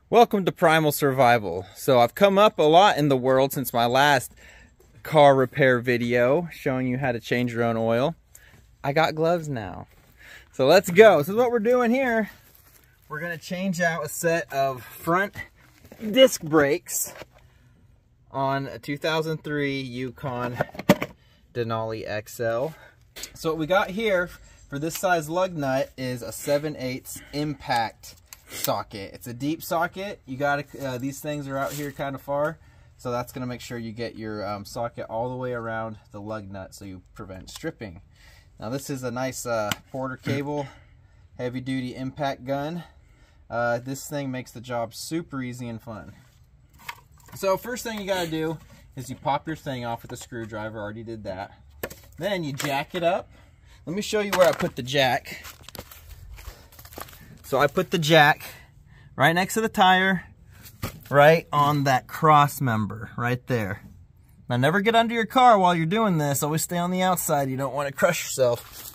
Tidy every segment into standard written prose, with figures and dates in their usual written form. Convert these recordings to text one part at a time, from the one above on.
Welcome to Primal Survival. So I've come up a lot in the world since my last car repair video showing you how to change your own oil. I got gloves now. So let's go. This is what we're doing here. We're gonna change out a set of front disc brakes on a 2003 Yukon Denali XL. So what we got here for this size lug nut is a 7/8 impact socket. It's a deep socket. You got to these things are out here kind of far, so that's going to make sure you get your socket all the way around the lug nut so you prevent stripping. Now this is a nice Porter cable heavy duty impact gun. This thing makes the job super easy and fun. So first thing you got to do is you pop your thing off with a screwdriver. Already did that. Then you jack it up. Let me show you where I put the jack. So I put the jack right next to the tire, right on that cross member, right there. Now never get under your car while you're doing this. Always stay on the outside. You don't want to crush yourself.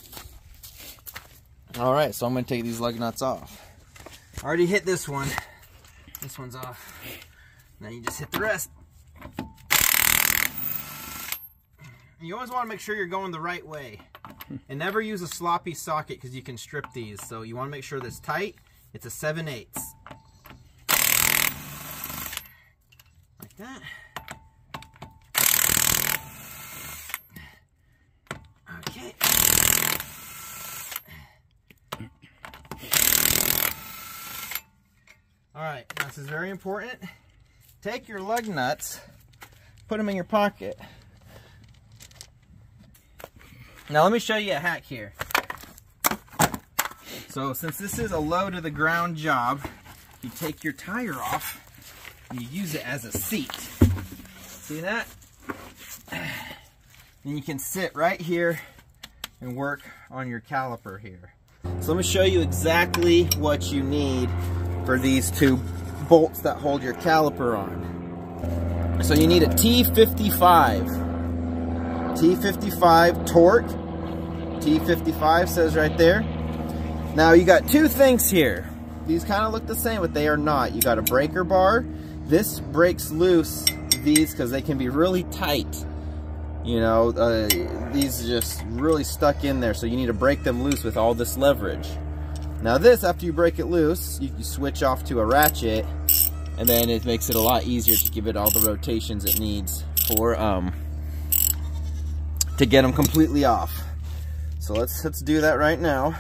All right, so I'm going to take these lug nuts off. I already hit this one. This one's off. Now you just hit the rest. You always want to make sure you're going the right way. And never use a sloppy socket because you can strip these. So you want to make sure that's tight. It's a 7/8. Like that. Okay. Alright, this is very important. Take your lug nuts, put them in your pocket. Now let me show you a hack here. So since this is a low to the ground job, you take your tire off and you use it as a seat. See that? And you can sit right here and work on your caliper here. So let me show you exactly what you need for these two bolts that hold your caliper on. So you need a T55. T55 torque. T55 says right there. Now you got two things here. These kind of look the same, but they are not. You got a breaker bar. This breaks loose these because they can be really tight. You know, these are just really stuck in there, so you need to break them loose with all this leverage. Now this, after you break it loose, you can switch off to a ratchet, and then it makes it a lot easier to give it all the rotations it needs for to get them completely off. So let's do that right now.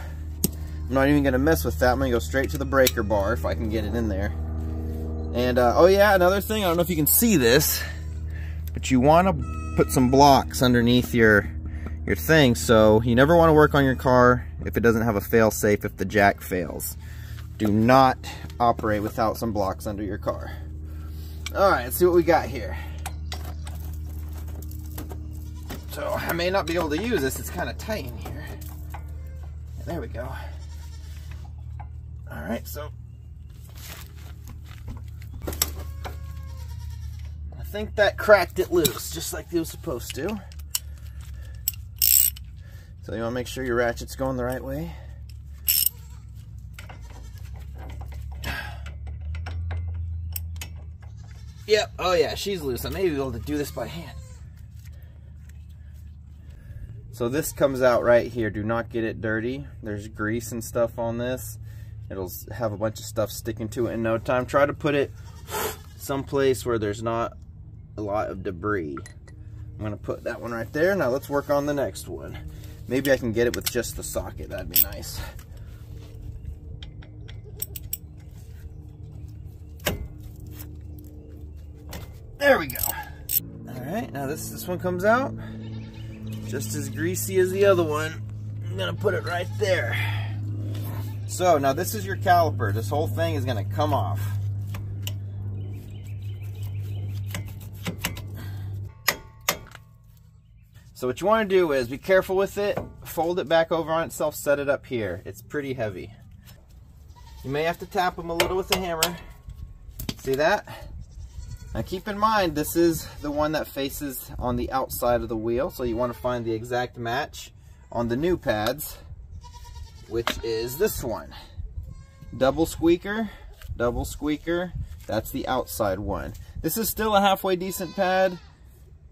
I'm not even gonna mess with that. I'm gonna go straight to the breaker bar if I can get it in there. And oh yeah, another thing, I don't know if you can see this, but you wanna put some blocks underneath your thing, so you never wanna work on your car if it doesn't have a fail safe if the jack fails. Do not operate without some blocks under your car. All right, let's see what we got here. So I may not be able to use this, it's kind of tight in here. There we go. All right, so I think that cracked it loose, just like it was supposed to. So you want to make sure your ratchet's going the right way. Yep, oh yeah, she's loose. I may be able to do this by hand. So this comes out right here. Do not get it dirty. There's grease and stuff on this. It'll have a bunch of stuff sticking to it in no time. Try to put it someplace where there's not a lot of debris. I'm going to put that one right there. Now let's work on the next one. Maybe I can get it with just the socket. That'd be nice. There we go. All right, now this one comes out. Just as greasy as the other one. I'm gonna put it right there. So now this is your caliper. This whole thing is gonna come off. So what you wanna do is be careful with it, fold it back over on itself, set it up here. It's pretty heavy. You may have to tap them a little with a hammer. See that? Now keep in mind, this is the one that faces on the outside of the wheel, so you want to find the exact match on the new pads, which is this one. Double squeaker, double squeaker. That's the outside one. This is still a halfway decent pad.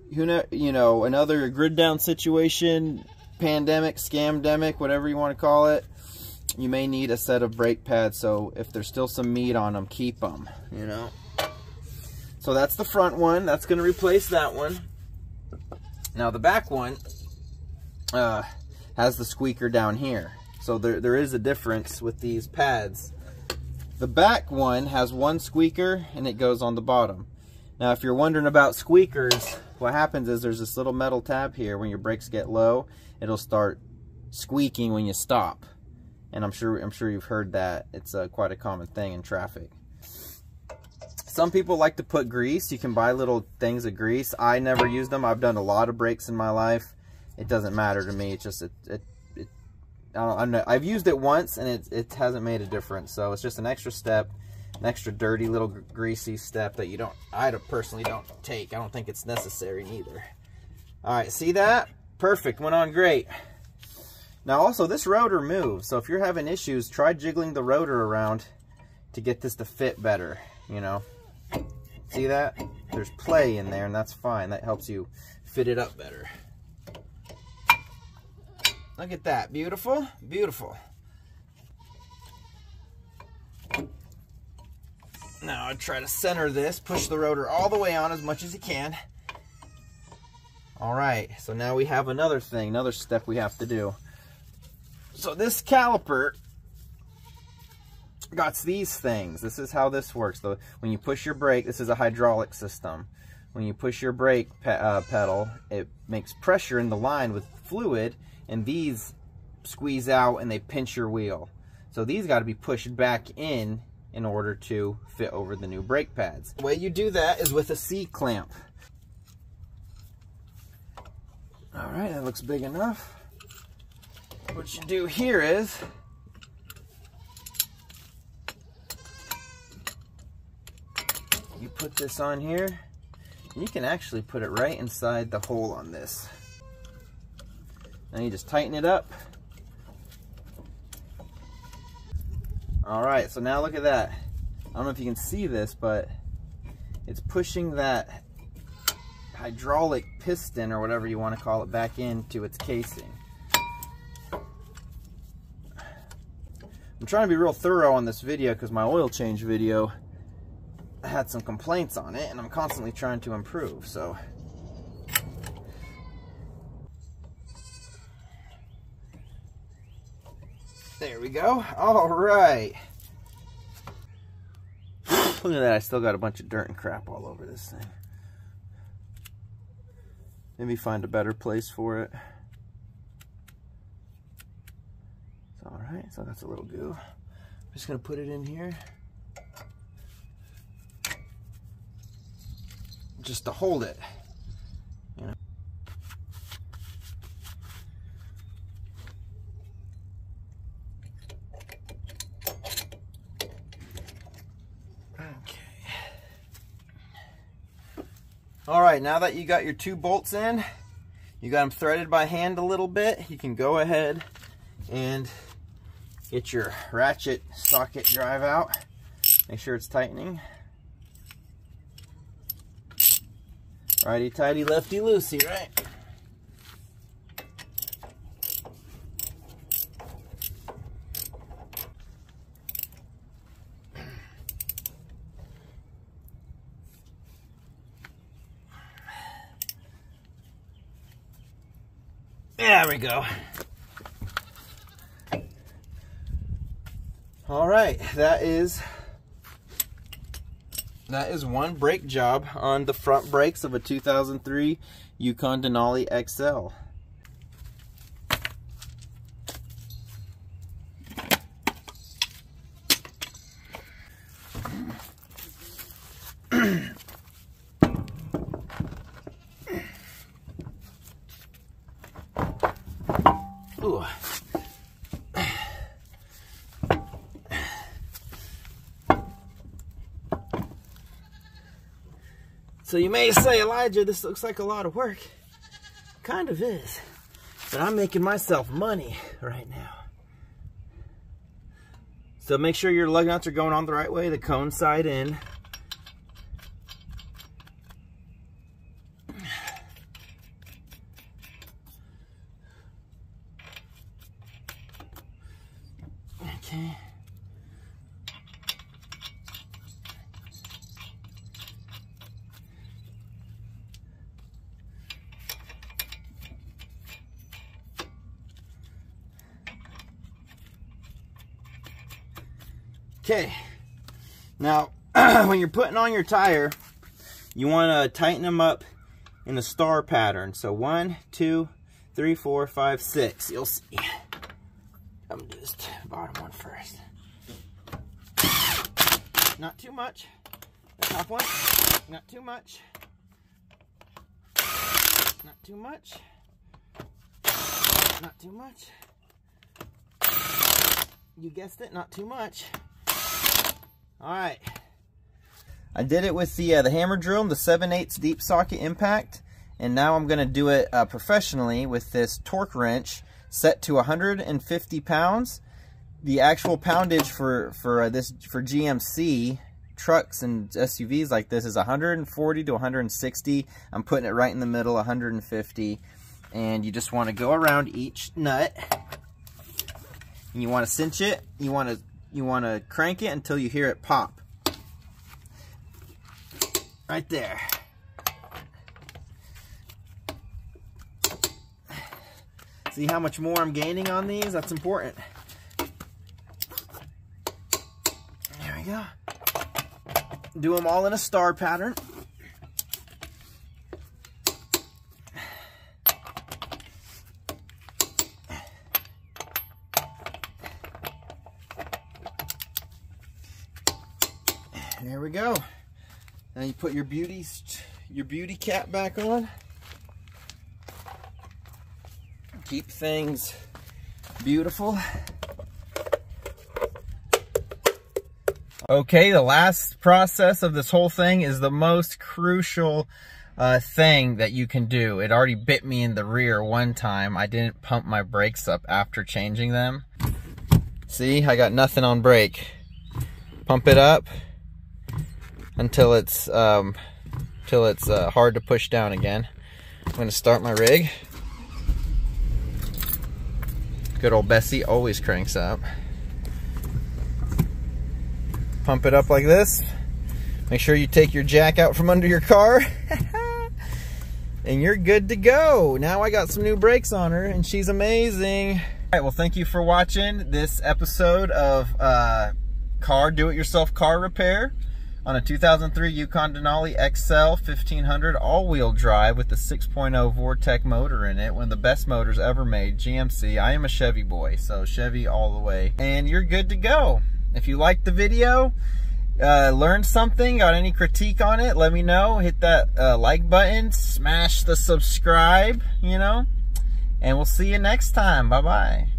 You know, another grid down situation, pandemic, scamdemic, whatever you want to call it, you may need a set of brake pads. So if there's still some meat on them, keep them, you know. So that's the front one. That's going to replace that one. Now the back one has the squeaker down here. So there is a difference with these pads. The back one has one squeaker and it goes on the bottom. Now if you're wondering about squeakers, what happens is there's this little metal tab here. When your brakes get low, it'll start squeaking when you stop. And I'm sure you've heard that. It's quite a common thing in traffic. Some people like to put grease. You can buy little things of grease. I never use them. I've done a lot of brakes in my life. It doesn't matter to me. It's just I've used it once and it hasn't made a difference. So it's just an extra step, an extra dirty little greasy step that I personally don't take. I don't think it's necessary either. All right, see that? Perfect, went on great. Now also this rotor moves, so if you're having issues, try jiggling the rotor around to get this to fit better, you know. See that? There's play in there and that's fine. That helps you fit it up better. Look at that, beautiful, beautiful. Now I try to center this, push the rotor all the way on as much as you can. All right, so now we have another thing, another step we have to do. So this caliper got these things. This is how this works. When you push your brake, this is a hydraulic system. When you push your brake pedal, it makes pressure in the line with fluid, and these squeeze out and they pinch your wheel. So these got to be pushed back in order to fit over the new brake pads. The way you do that is with a C-clamp. All right, that looks big enough. What you do here is you put this on here, and you can actually put it right inside the hole on this. Now you just tighten it up. All right, so now look at that. I don't know if you can see this, but it's pushing that hydraulic piston or whatever you want to call it back into its casing. I'm trying to be real thorough on this video because my oil change video had some complaints on it and I'm constantly trying to improve, so. There we go. All right. Look at that. I still got a bunch of dirt and crap all over this thing. Maybe find a better place for it. All right. So that's a little goo. I'm just going to put it in here. Just to hold it. You know. All right, now that you got your two bolts in, you got them threaded by hand a little bit, you can go ahead and get your ratchet socket drive out. Make sure it's tightening. Righty tighty, lefty loosey, right? There we go. All right, that is one brake job on the front brakes of a 2003 Yukon Denali XL. Ooh. So you may say, Elijah, this looks like a lot of work. Kind of is. But I'm making myself money right now. So make sure your lug nuts are going on the right way, the cone side in. Okay. Okay, now when you're putting on your tire, you want to tighten them up in a star pattern. So 1, 2, 3, 4, 5, 6. You'll see. I'm gonna do this bottom one first. Not too much. The top one. Not too much. Not too much. Not too much. You guessed it, not too much. All right, I did it with the hammer drill and the 7/8 deep socket impact, and now I'm going to do it professionally with this torque wrench set to 150 pounds. The actual poundage for GMC trucks and SUVs like this is 140 to 160. I'm putting it right in the middle, 150, and you just want to go around each nut, and you want to cinch it. You want to crank it until you hear it pop. Right there. See how much more I'm gaining on these? That's important. There we go. Do them all in a star pattern. There we go. Now you put your beauty cap back on. Keep things beautiful. Okay, the last process of this whole thing is the most crucial thing that you can do. It already bit me in the rear one time. I didn't pump my brakes up after changing them. See, I got nothing on brake. Pump it up until it's hard to push down again. I'm gonna start my rig. Good old Bessie always cranks up. Pump it up like this. Make sure you take your jack out from under your car. And you're good to go. Now I got some new brakes on her and she's amazing. All right, well, thank you for watching this episode of do-it-yourself car repair on a 2003 Yukon Denali XL 1500 all-wheel drive with the 6.0 Vortec motor in it. One of the best motors ever made, GMC. I am a Chevy boy, so Chevy all the way. And you're good to go. If you liked the video, learned something, got any critique on it, let me know. Hit that like button, smash the subscribe, and we'll see you next time. Bye-bye.